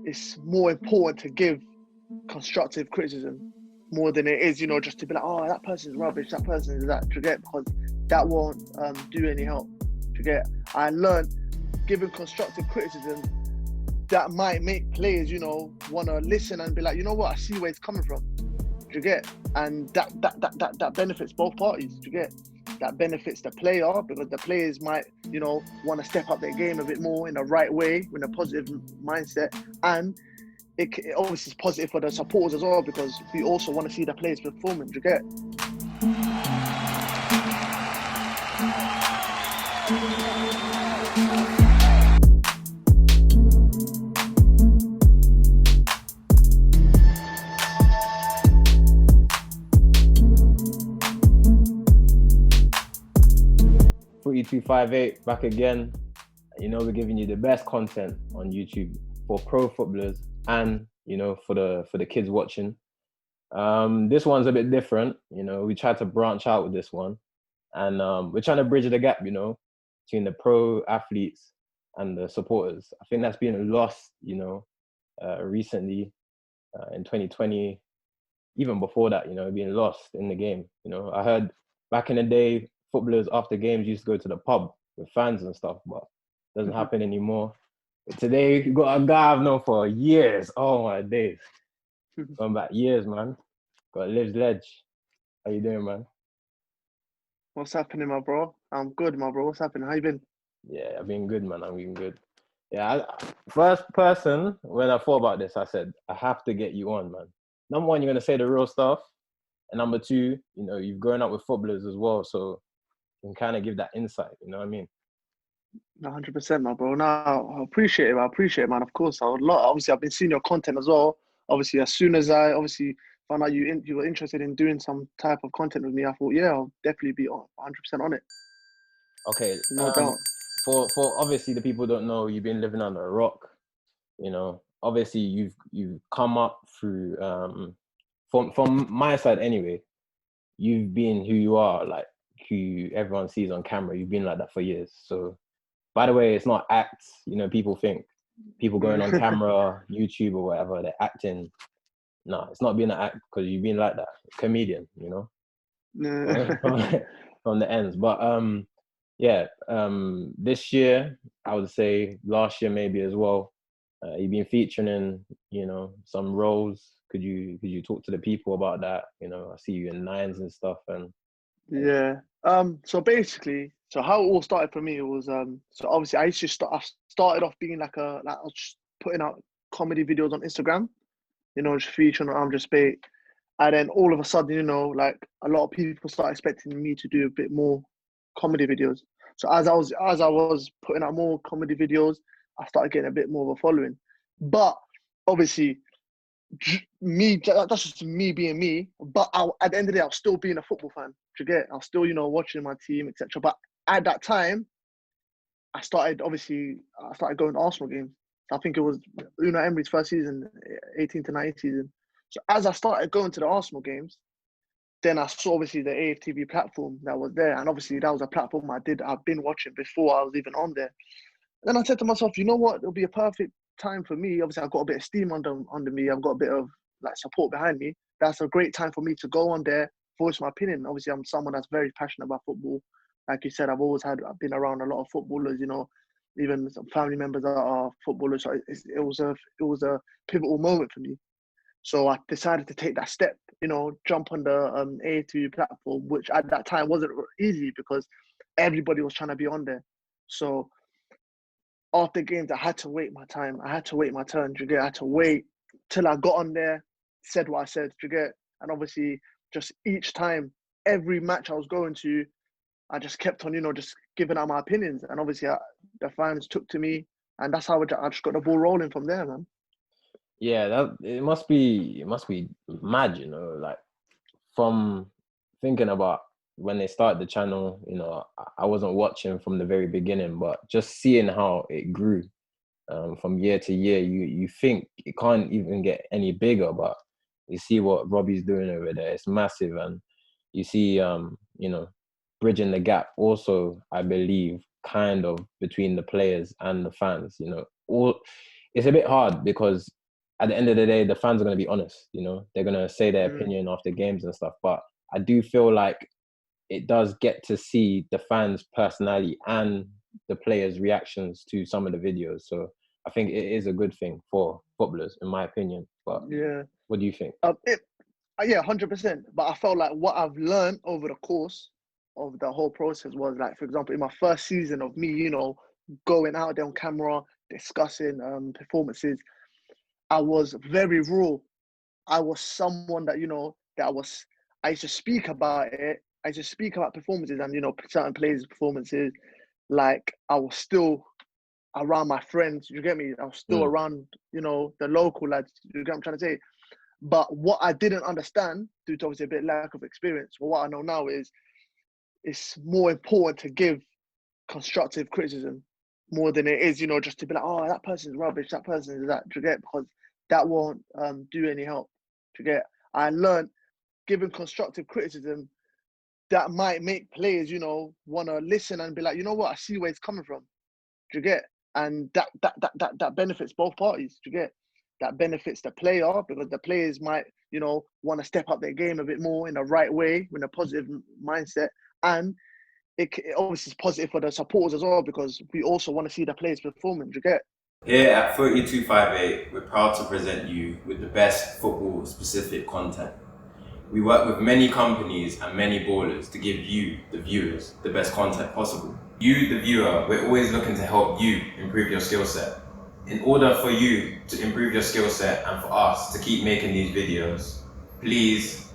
it's more important to give constructive criticism more than it is, just to be like, oh, that person's rubbish, that person is that, you get, because that won't do any help, you get. I learned giving constructive criticism that might make players, want to listen and be like, you know what, I see where it's coming from, you get, and that benefits both parties, you get. That benefits the player because the players might, want to step up their game a bit more in the right way, with a positive mindset, and it obviously is positive for the supporters as well because we also want to see the players performing. Do you get? .258 back again. We're giving you the best content on YouTube for pro footballers and for the kids watching. This one's a bit different. We tried to branch out with this one, and we're trying to bridge the gap, between the pro athletes and the supporters. I think that's been lost, recently in 2020, even before that, being lost in the game. I heard back in the day, footballers after games used to go to the pub with fans and stuff, but it doesn't happen anymore. But today, you got a guy I've known for years. Oh my days. Going back years, man. Got LivzLedge. How you doing, man? What's happening, my bro? I'm good, my bro. What's happening? How you been? Yeah, I've been good, man. I've been good. Yeah, first person, when I thought about this, I said, I have to get you on, man. Number one, you're going to say the real stuff. And number two, you've grown up with footballers as well, so you can kind of give that insight, you know what I mean? 100%, my bro. No, I appreciate it, man. Of course, I would love. Obviously, I've been seeing your content as well. Obviously, as soon as I found out you were interested in doing some type of content with me, I thought, yeah, I'll definitely be 100% on it. Okay. No doubt. For obviously the people don't know, you've been living under a rock. Obviously you've come up through from my side anyway. You've been who you are, like who everyone sees on camera. You've been like that for years. So, by the way, it's not acts. People think people going on camera, YouTube or whatever, they're acting. No, it's not being an act because you've been like that. Comedian, from the ends. But this year, I would say last year maybe as well, you've been featuring in, some roles. Could you talk to the people about that? I see you in Nines and stuff. And yeah. So basically, how it all started for me was so obviously I started off being like I was just putting out comedy videos on Instagram, just featuring on I'm Just Bait. And then all of a sudden, like a lot of people started expecting me to do a bit more comedy videos. So as I was putting out more comedy videos, I started getting a bit more of a following. But obviously, that's just me being me. But at the end of the day, I was still being a football fan. Do you get? I was still, watching my team, etc. But at that time, I started going to Arsenal games. I think it was Unai Emery's first season, 18 to 19 season. So as I started going to the Arsenal games, then I saw obviously the AFTV platform that was there. And obviously that was a platform I've been watching before I was even on there. Then I said to myself, you know what? It'll be a perfect time for me. Obviously I've got a bit of steam under me. I've got a bit of like support behind me. That's a great time for me to go on there, voice my opinion. Obviously I'm someone that's very passionate about football. Like you said, I've been around a lot of footballers, even some family members that are footballers. So it was a pivotal moment for me. So I decided to take that step, jump on the AFTV platform, which at that time wasn't easy because everybody was trying to be on there. So after games, I had to wait my time. I had to wait my turn. I had to wait till I got on there, said what I said. And obviously, just each time, every match I was going to, I just kept on, just giving out my opinions. And obviously, the fans took to me, and that's how I just got the ball rolling from there, man. Yeah, it must be mad, like from thinking about when they started the channel, I wasn't watching from the very beginning, but just seeing how it grew from year to year, you think it can't even get any bigger, but you see what Robbie's doing over there. It's massive. And you see, bridging the gap also, I believe, kind of between the players and the fans, it's a bit hard because at the end of the day, the fans are going to be honest. You know, they're going to say their opinion after games and stuff. But I do feel like it does get to see the fans' personality and the players' reactions to some of the videos. So I think it is a good thing for footballers, in my opinion. But Yeah. what do you think? Yeah, 100%. But I felt like what I've learned over the course of the whole process was like, for example, in my first season of me, you know, going out there on camera, discussing performances, I was very raw. I was someone that, you know, I used to speak about it. I used to speak about performances and, you know, certain players' performances. Like, I was still around my friends, you get me? I was still around, you know, the local lads, you get what I'm trying to say? But what I didn't understand, due to obviously a bit lack of experience, well, what I know now is it's more important to give constructive criticism more than it is, you know, just to be like, oh, that person's rubbish, that person is that, do you get? Because that won't do any help, do you get? I learned giving constructive criticism that might make players, you know, want to listen and be like, you know what, I see where it's coming from, do you get? And that benefits both parties, do you get? That benefits the player because the players might, you know, want to step up their game a bit more in the right way, with a positive mindset. And it obviously is positive for the supporters as well because we also want to see the players performing, do you get? Here at 3258, we're proud to present you with the best football-specific content. We work with many companies and many ballers to give you, the viewers, the best content possible. You, the viewer, we're always looking to help you improve your skill set. In order for you to improve your skill set and for us to keep making these videos, please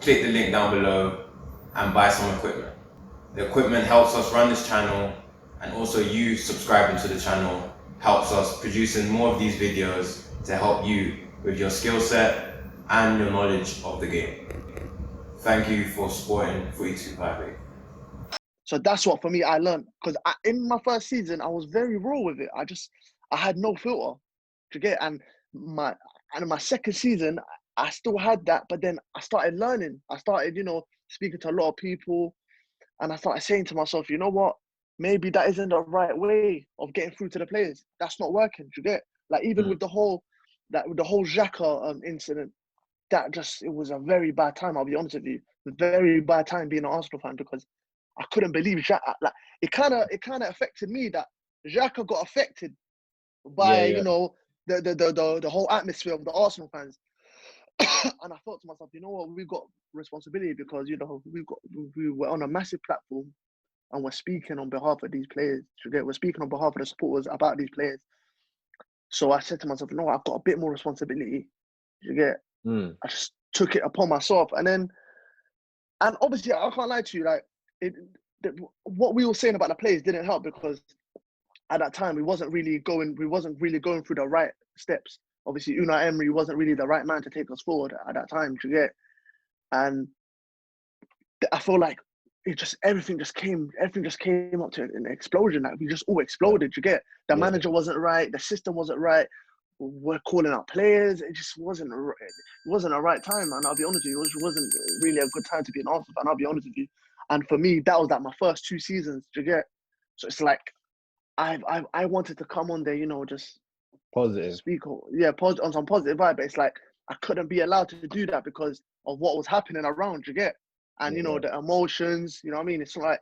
click the link down below and buy some equipment. The equipment helps us run this channel, and also you subscribing to the channel helps us producing more of these videos to help you with your skill set and your knowledge of the game. Thank you for supporting 3258. So that's what for me I learned because in my first season I was very raw with it. I had no filter, to get, and in my second season I still had that, but then I started learning. I started, you know, speaking to a lot of people, and I started saying to myself, you know what, maybe that isn't the right way of getting through to the players. That's not working. Do you get? Like even with the whole Xhaka incident, it was a very bad time. I'll be honest with you, very bad time being an Arsenal fan because I couldn't believe Xhaka. Like it kind of affected me that Xhaka got affected by you know the whole atmosphere of the Arsenal fans. And I thought to myself, you know what, we've got responsibility because you know we were on a massive platform and we're speaking on behalf of these players. We're speaking on behalf of the supporters about these players. So I said to myself, no, I've got a bit more responsibility. You get? I just took it upon myself, and obviously I can't lie to you, like what we were saying about the players didn't help because at that time we wasn't really going through the right steps. Obviously, Unai Emery wasn't really the right man to take us forward at that time. You get? And I feel like everything just came up to an explosion. Like we just all exploded. You get? The manager wasn't right, the system wasn't right. We're calling out players. It just wasn't a right time, and I'll be honest with you, it wasn't really a good time to be an Arsenal fan. I'll be honest with you. And for me, that was like my first 2 seasons. Do you get? So it's like I wanted to come on there, you know, just Positive. speak, on some positive vibe. But it's like I couldn't be allowed to do that because of what was happening around. You get? And you know the emotions. You know what I mean? It's like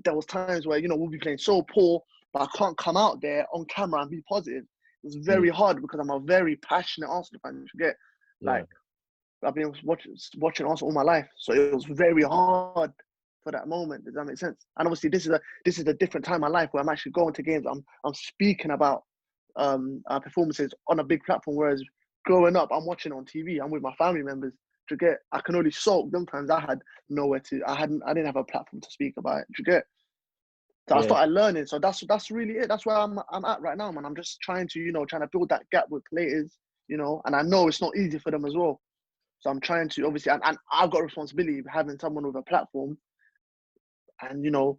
there was times where you know we'll be playing so poor, but I can't come out there on camera and be positive. It was very hard because I'm a very passionate Arsenal fan. You get? Like I've been watching Arsenal all my life, so it was very hard for that moment. Does that make sense? And obviously, this is a different time in my life where I'm actually going to games. I'm speaking about our performances on a big platform. Whereas growing up, I'm watching on TV. I'm with my family members. To get, I can only soak. Sometimes I had nowhere to. I didn't have a platform to speak about it. To get. So I started learning. So that's really it. That's where I'm at right now, man. I'm just trying to build that gap with players, you know. And I know it's not easy for them as well. So I'm trying to obviously, and I've got a responsibility of having someone with a platform, and you know,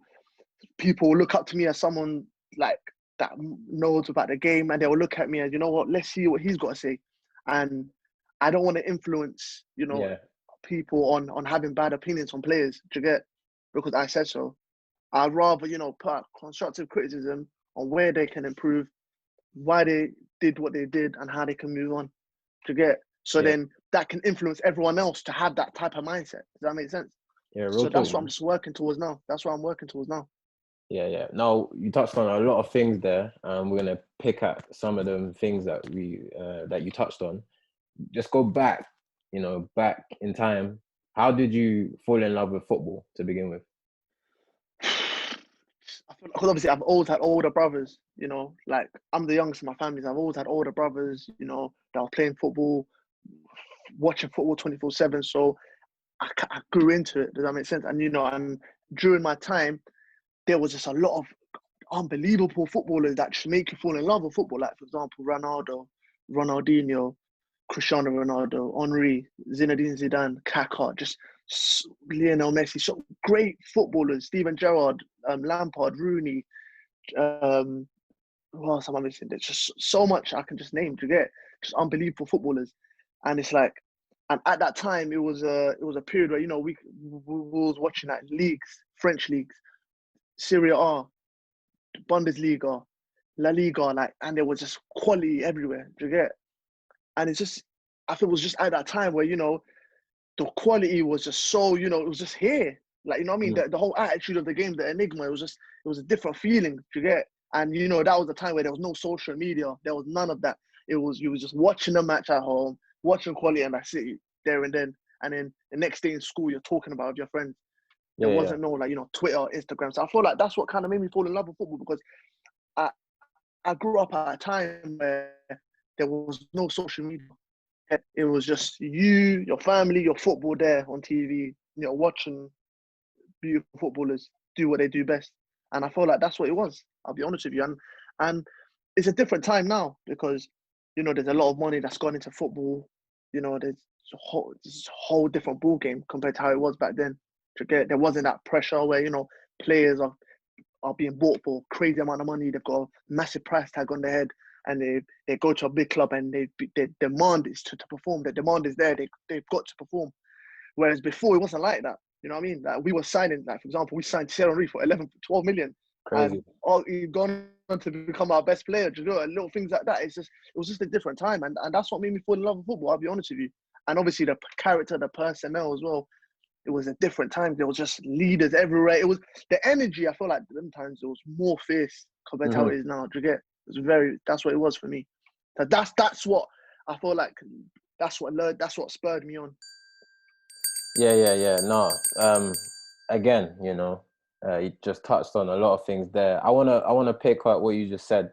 people will look up to me as someone like that knows about the game, and they will look at me as, you know what, let's see what he's got to say. And I don't want to influence, you know, people on having bad opinions on players. Do you get? Because I said so. I'd rather, you know, put constructive criticism on where they can improve, why they did what they did and how they can move on. To get so Yeah. then that can influence everyone else to have that type of mindset. Does that make sense? Yeah, real So talk, that's what man. I'm just working towards now. That's what I'm working towards now. Yeah. Now you touched on a lot of things there. We're gonna pick at some of them things that that you touched on. Just go back, back in time. How did you fall in love with football to begin with? I feel because obviously I've always had older brothers, like I'm the youngest in my family. So I've always had older brothers, that were playing football, watching football 24/7. So I grew into it. Does that make sense? And and during my time, there was just a lot of unbelievable footballers that just make you fall in love with football. Like for example, Ronaldo, Ronaldinho, Cristiano Ronaldo, Henry, Zinedine Zidane, Kaká, just Lionel Messi. So great footballers. Steven Gerrard, Lampard, Rooney. Who else am I missing? There's just so much I can just name to get. Just unbelievable footballers, and it's like, and at that time it was a period where we was watching like leagues, French leagues, Serie A, Bundesliga, La Liga, like, and there was just quality everywhere. Do you get? And it's just, I think it was just at that time where the quality was just so it was just here. Like what I mean, the whole attitude of the game, the enigma, it was a different feeling. Do you get? And that was the time where there was no social media. There was none of that. You was just watching the match at home, watching quality, and that's it there and then. And then the next day in school, you're talking about with your friends. There wasn't no Twitter, Instagram. So I feel like that's what kind of made me fall in love with football, because I grew up at a time where there was no social media. It was just you, your family, your football there on TV, watching beautiful footballers do what they do best. And I feel like that's what it was. I'll be honest with you. And it's a different time now, because, there's a lot of money that's gone into football. There's a whole different ball game compared to how it was back then. There wasn't that pressure where, players are being bought for crazy amount of money. They've got a massive price tag on their head, and they go to a big club and their demand is to perform. The demand is there. They've got to perform. Whereas before it wasn't like that. You know what I mean? Like we were signing, like for example, we signed Thierry Henry for 12 million. Crazy. And he's gone on to become our best player. And little things like that. It was just a different time, and that's what made me fall in love with football. I'll be honest with you. And obviously the character, the personnel as well. It was a different time. There was just leaders everywhere. It was the energy. I feel like sometimes it was more fierce compared to how it is now. Do you get? That's what it was for me. So that's what I feel like. That's what spurred me on. Yeah. No. Again, you just touched on a lot of things there. I wanna pick up what you just said.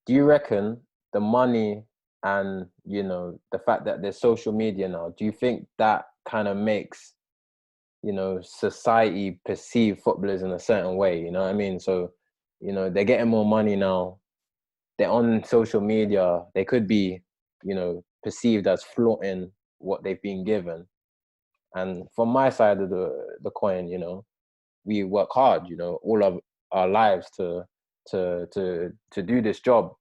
Do you reckon the money and the fact that there's social media now, do you think that kind of makes society perceive footballers in a certain way? You know what I mean? So they're getting more money now, they're on social media, they could be perceived as flaunting what they've been given. And from my side of the coin, we work hard all of our lives to do this job.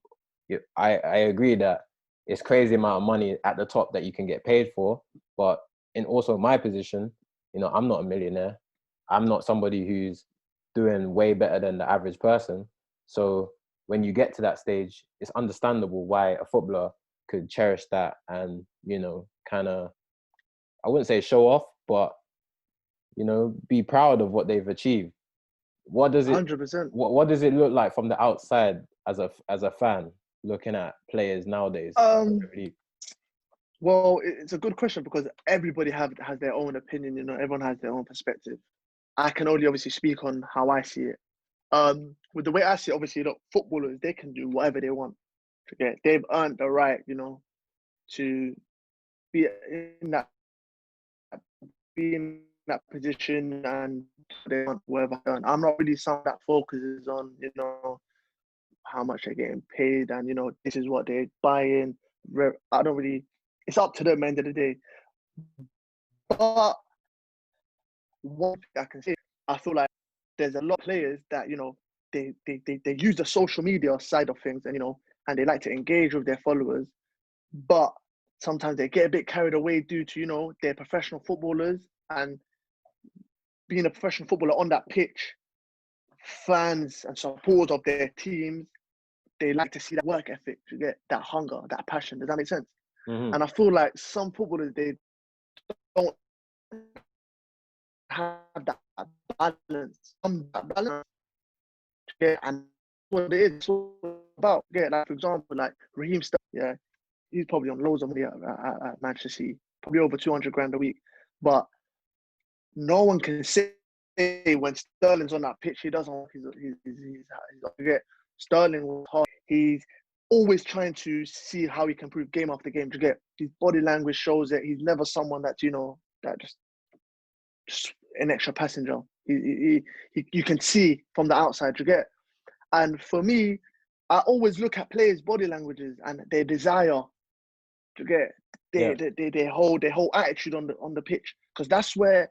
I agree that it's crazy amount of money at the top that you can get paid for, but in also my position, I'm not a millionaire. I'm not somebody who's doing way better than the average person. So when you get to that stage, it's understandable why a footballer could cherish that and, kind of, I wouldn't say show off, but, be proud of what they've achieved. What does it 100%. what does it look like from the outside as a fan looking at players nowadays? Well, it's a good question, because everybody has their own opinion. Everyone has their own perspective. I can only obviously speak on how I see it. With the way I see it, obviously, footballers, they can do whatever they want. Okay, they've earned the right, to be in that position, and they want whatever done. I'm not really someone that focuses on, how much they're getting paid, and this is what they're buying. I don't really. It's up to them at the end of the day. But one thing I can say, I feel like there's a lot of players that they use the social media side of things, and they like to engage with their followers, but sometimes they get a bit carried away due to they're professional footballers, and being a professional footballer on that pitch, fans and supporters of their teams, they like to see that work ethic, to get that hunger, that passion. Does that make sense? Mhm. And I feel like some footballers, they don't have that balance. That balance. Yeah, and what it is, it's all about. Yeah, like for example, like Raheem Sterling, yeah, he's probably on loads of money at Manchester City, probably over 200 grand a week. But no one can say when Sterling's on that pitch, he doesn't. Yeah, Sterling was hard. He's always trying to see how he can improve game after game. To get his body language shows it. He's never someone that that just an extra passenger. You can see from the outside. To get, and for me, I always look at players' body languages and their desire to get their whole attitude on the pitch, because that's where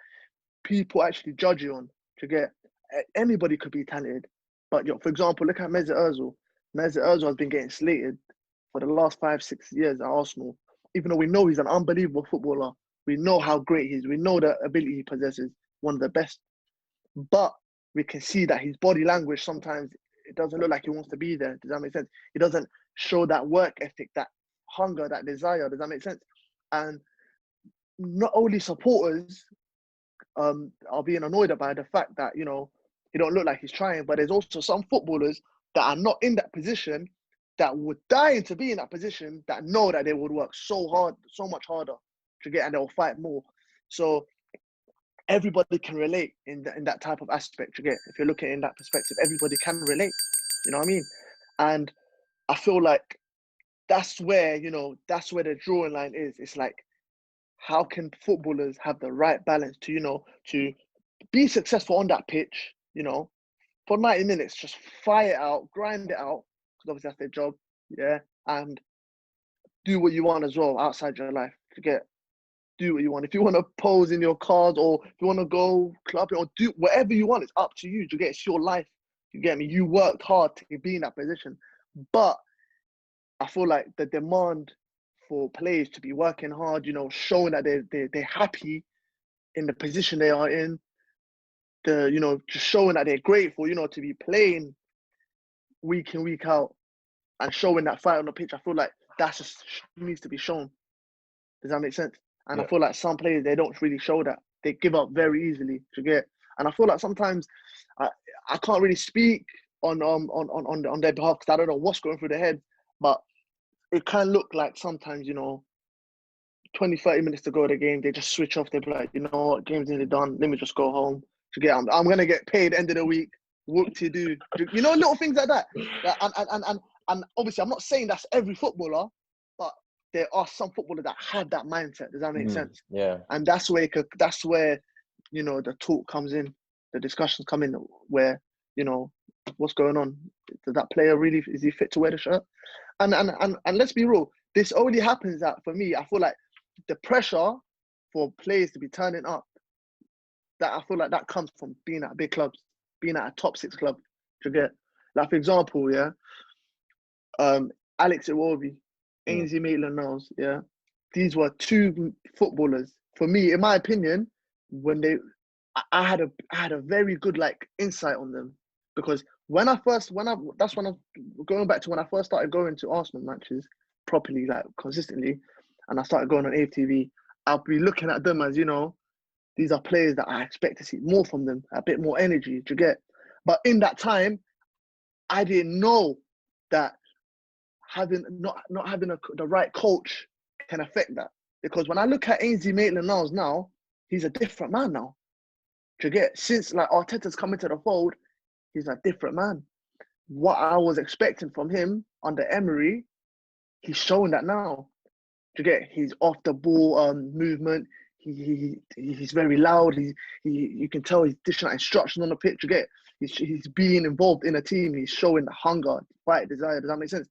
people actually judge you on. To get, anybody could be talented, but for example, look at Mesut Ozil. Mesut Ozil has been getting slated for the last 5-6 years at Arsenal, even though we know he's an unbelievable footballer. We know how great he is. We know the ability he possesses, one of the best. But we can see that his body language sometimes, it doesn't look like he wants to be there. Does that make sense? He doesn't show that work ethic, that hunger, that desire. Does that make sense? And not only supporters are being annoyed by the fact that, he don't look like he's trying, but there's also some footballers that are not in that position, that would die to be in that position, that know that they would work so hard, so much harder to get, and they'll fight more. So everybody can relate in that type of aspect. To get, if you're looking in that perspective, everybody can relate. You know what I mean? And I feel like that's where the drawing line is. It's like, how can footballers have the right balance to be successful on that pitch, for 90 minutes, just fire it out, grind it out, because obviously that's their job, yeah, and do what you want as well outside your life. Do what you want. If you want to pose in your cars, or if you want to go clubbing, or do whatever you want, it's up to you. It's your life. You get me? You worked hard to be in that position. But I feel like the demand for players to be working hard, showing that they're happy in the position they are in, just showing that they're grateful, to be playing week in, week out, and showing that fight on the pitch. I feel like that just needs to be shown. Does that make sense? And I feel like some players, they don't really show that. They give up very easily. And I feel like sometimes I can't really speak on their behalf, because I don't know what's going through their head, but it can look like sometimes, 20, 30 minutes to go to the game, they just switch off. They're like, you know what, game's nearly done. Let me just go home. I'm going to get paid end of the week. What to do? Little things like that. And obviously, I'm not saying that's every footballer, but there are some footballers that have that mindset. Does that make sense? Yeah. And that's where the talk comes in, the discussions come in, where, what's going on? Does that player really, is he fit to wear the shirt? And let's be real, this only happens that, for me, I feel like the pressure for players to be turning up, that I feel like that comes from being at big clubs, being at a top 6 club. Like, for example, Alex Iwobis, Ainsley Maitland-Niles, these were 2 footballers, for me, in my opinion, I had a very good insight on them, because going back to when I first started going to Arsenal matches properly, consistently, and I started going on AFTV, I'll be looking at them as, these are players that I expect to see more from them, a bit more energy. But in that time, I didn't know that not having the right coach can affect that. Because when I look at Ainsley Maitland-Niles now, he's a different man now. Since Arteta's come into the fold, he's a different man. What I was expecting from him under Emery, he's showing that now. He's off the ball movement. He's very loud. You can tell he's dishing out instructions on the pitch. He's being involved in a team. He's showing the hunger, fight, desire. Does that make sense?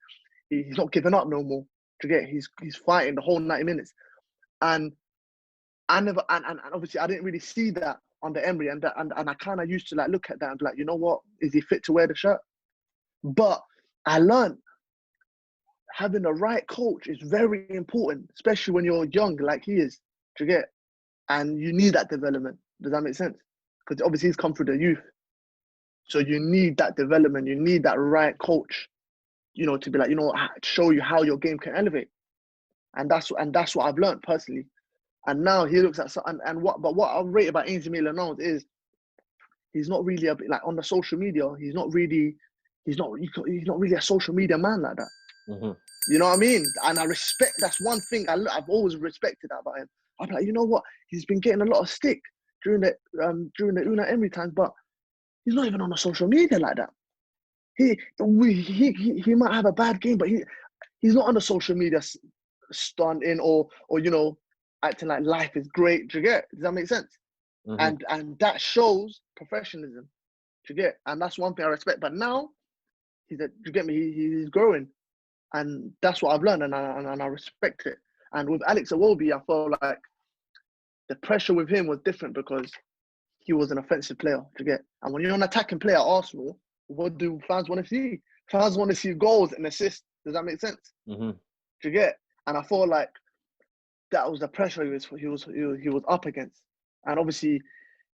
He's not giving up no more. He's fighting the whole 90 minutes. And obviously I didn't really see that under Emery, and I kind of used to look at that and be like, you know what, is he fit to wear the shirt? But I learned having the right coach is very important, especially when you're young like he is. And you need that development. Does that make sense? Because obviously he's come through the youth, so you need that development. You need that right coach to be like, show you how your game can elevate. And that's what I've learned personally. And now he looks at what I rate about Ainsley Maitland-Niles is he's not really like on the social media. He's not really a social media man like that. Mm-hmm. You know what I mean? And I respect. That's one thing I've always respected that about him. I'm like, you know what? He's been getting a lot of stick during the Unai Emery times, but he's not even on the social media like that. He might have a bad game, but he's not on the social media stunting or acting like life is great. Do you get? Does that make sense? Mm-hmm. And that shows professionalism. Do you get? And that's one thing I respect. But now do you get me? He's growing, and that's what I've learned, and I respect it. And with Alex Iwobi, I felt like the pressure with him was different because he was an offensive player. Do you get? And when you're an attacking player at Arsenal, what do fans want to see? Fans want to see goals and assists. Does that make sense? Mm-hmm. Do you get? And I felt like that was the pressure he was up against. And obviously,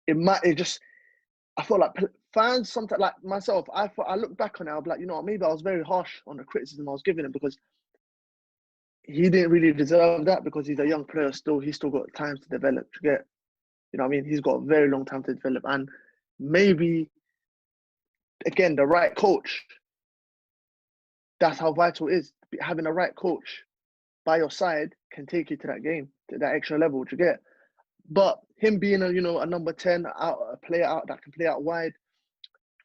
I felt like fans sometimes, like myself, I look back on it, I'll be like, maybe I was very harsh on the criticism I was giving him because he didn't really deserve that because he's a young player still. He's still got time to develop. To get, you know what I mean? He's got a very long time to develop, and maybe again the right coach. That's how vital it is. Having a right coach by your side can take you to that game, to that extra level. To get. But him being a number 10, a player out that can play out wide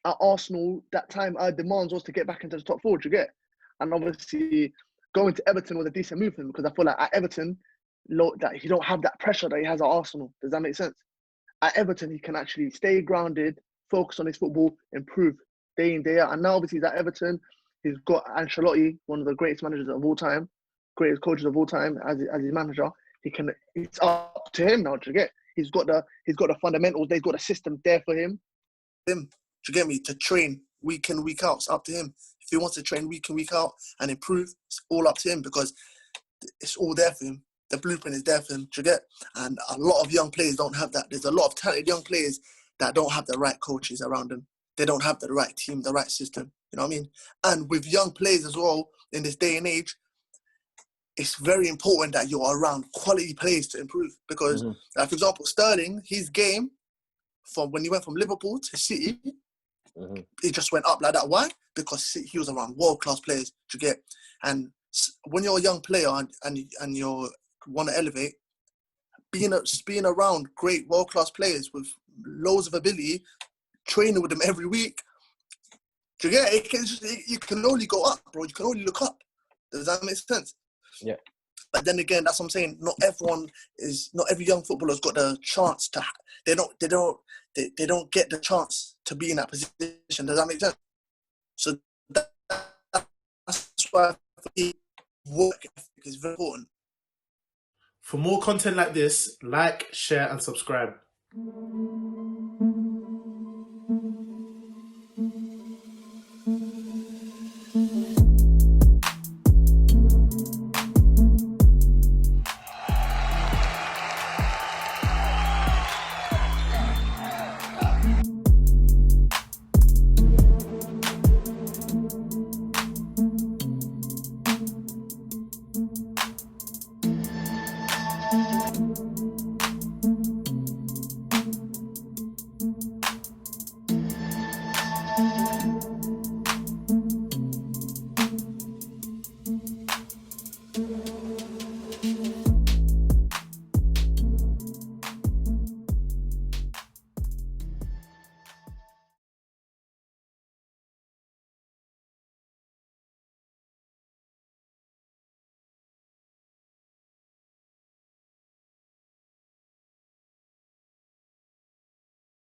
at Arsenal, that time our demands was to get back into the top 4. Do you get? And obviously going to Everton was a decent move for him because I feel like at Everton, that he don't have that pressure that he has at Arsenal. Does that make sense? At Everton, he can actually stay grounded, focus on his football, improve day in, day out. And now obviously he's at Everton, he's got Ancelotti, one of the greatest managers of all time, greatest coaches of all time as his manager. It's up to him now. Do you get? He's got the fundamentals. They've got a system there for him. Do you get me? To train week in, week out. It's up to him. If he wants to train week in, week out and improve, it's all up to him because it's all there for him. The blueprint is there for him. Do you get? And a lot of young players don't have that. There's a lot of talented young players that don't have the right coaches around them. They don't have the right team, the right system. You know what I mean? And with young players as well, in this day and age, it's very important that you're around quality players to improve. Because, for example, Sterling, his game, from when he went from Liverpool to City, it just went up like that. Why? Because he was around world-class players. Do you get? And when you're a young player and you want to elevate, being around great world-class players with loads of ability, training with them every week, do you get? You can only go up, bro. You can only look up. Does that make sense? Yeah. But then again, that's what I'm saying. Not every young footballer's got the chance to. They don't get the chance to be in that position. Does that make sense? So that's why work ethic is very important. For more content like this, like, share, and subscribe.